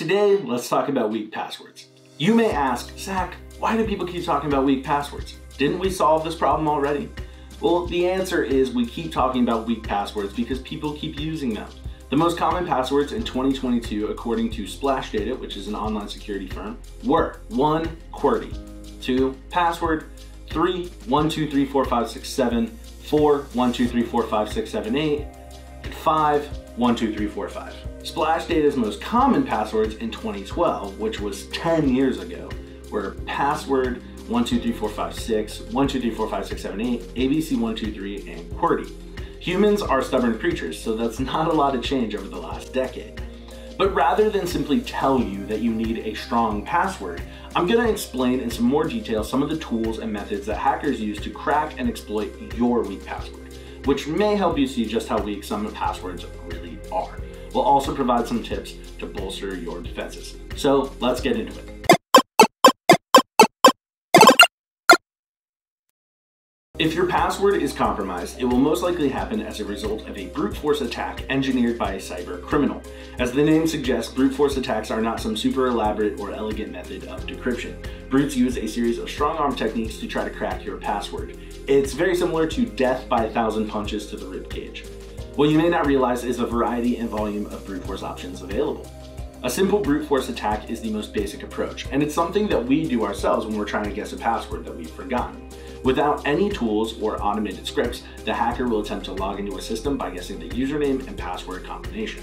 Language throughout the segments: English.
Today, let's talk about weak passwords. You may ask, Zach, why do people keep talking about weak passwords? Didn't we solve this problem already? Well, the answer is we keep talking about weak passwords because people keep using them. The most common passwords in 2022, according to Splash Data, which is an online security firm, were 1. QWERTY, 2. Password, 3. 1234567, 4. 1234567, and 5. 12345. Splash Data's most common passwords in 2012, which was 10 years ago, were password 123456, 1234567, ABC123, and QWERTY. Humans are stubborn creatures, so that's not a lot of change over the last decade. But rather than simply tell you that you need a strong password, I'm going to explain in some more detail some of the tools and methods that hackers use to crack and exploit your weak password, which may help you see just how weak some passwords really are. We'll also provide some tips to bolster your defenses. So let's get into it. If your password is compromised, it will most likely happen as a result of a brute force attack engineered by a cyber criminal. As the name suggests, brute force attacks are not some super elaborate or elegant method of decryption. Brutes use a series of strong-arm techniques to try to crack your password. It's very similar to death by 1,000 punches to the ribcage. What you may not realize is the variety and volume of brute force options available. A simple brute force attack is the most basic approach, and it's something that we do ourselves when we're trying to guess a password that we've forgotten. Without any tools or automated scripts, the hacker will attempt to log into a system by guessing the username and password combination.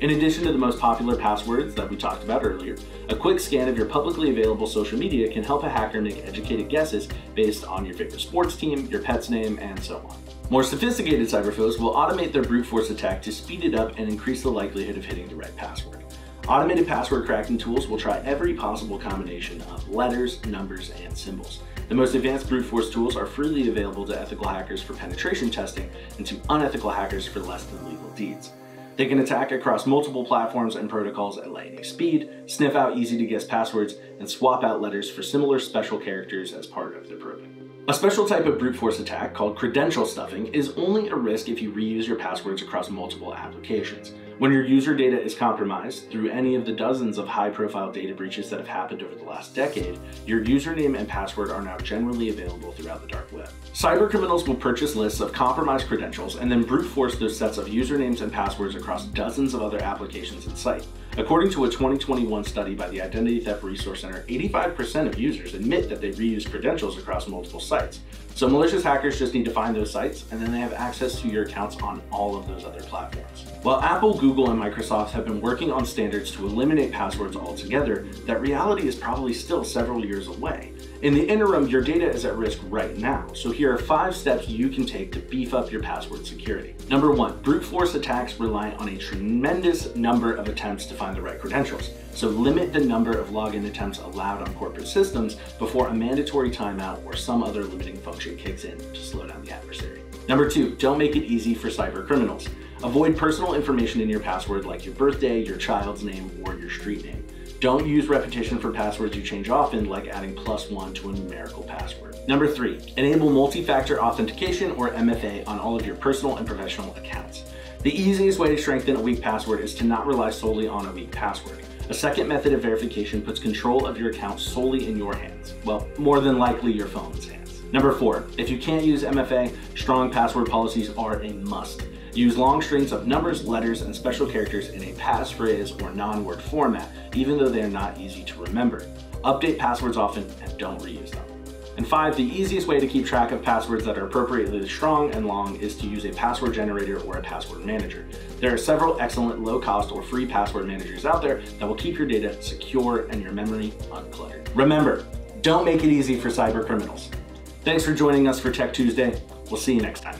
In addition to the most popular passwords that we talked about earlier, a quick scan of your publicly available social media can help a hacker make educated guesses based on your favorite sports team, your pet's name, and so on. More sophisticated cyberfoes will automate their brute force attack to speed it up and increase the likelihood of hitting the right password. Automated password cracking tools will try every possible combination of letters, numbers, and symbols. The most advanced brute force tools are freely available to ethical hackers for penetration testing and to unethical hackers for less than legal deeds. They can attack across multiple platforms and protocols at lightning speed, sniff out easy-to-guess passwords, and swap out letters for similar special characters as part of their probing. A special type of brute force attack called credential stuffing is only a risk if you reuse your passwords across multiple applications. When your user data is compromised through any of the dozens of high-profile data breaches that have happened over the last decade, your username and password are now generally available throughout the dark web. Cybercriminals will purchase lists of compromised credentials and then brute force those sets of usernames and passwords across dozens of other applications and sites. According to a 2021 study by the Identity Theft Resource Center, 85% of users admit that they reuse credentials across multiple sites. So malicious hackers just need to find those sites, and then they have access to your accounts on all of those other platforms. While Apple, Google, and Microsoft have been working on standards to eliminate passwords altogether, that reality is probably still several years away. In the interim, your data is at risk right now, so here are 5 steps you can take to beef up your password security. Number 1, brute force attacks rely on a tremendous number of attempts to find the right credentials, so limit the number of login attempts allowed on corporate systems before a mandatory timeout or some other limiting function kicks in to slow down the adversary. Number 2, don't make it easy for cyber criminals. Avoid personal information in your password like your birthday, your child's name, or your street name. Don't use repetition for passwords you change often, like adding +1 to a numerical password. Number 3, enable multi-factor authentication or MFA on all of your personal and professional accounts. The easiest way to strengthen a weak password is to not rely solely on a weak password. A second method of verification puts control of your account solely in your hands. Well, more than likely your phone's hands. Number 4, if you can't use MFA, strong password policies are a must. Use long strings of numbers, letters, and special characters in a passphrase or non-word format, even though they are not easy to remember. Update passwords often and don't reuse them. And 5, the easiest way to keep track of passwords that are appropriately strong and long is to use a password generator or a password manager. There are several excellent low-cost or free password managers out there that will keep your data secure and your memory uncluttered. Remember, don't make it easy for cyber criminals. Thanks for joining us for Tech Tuesday. We'll see you next time.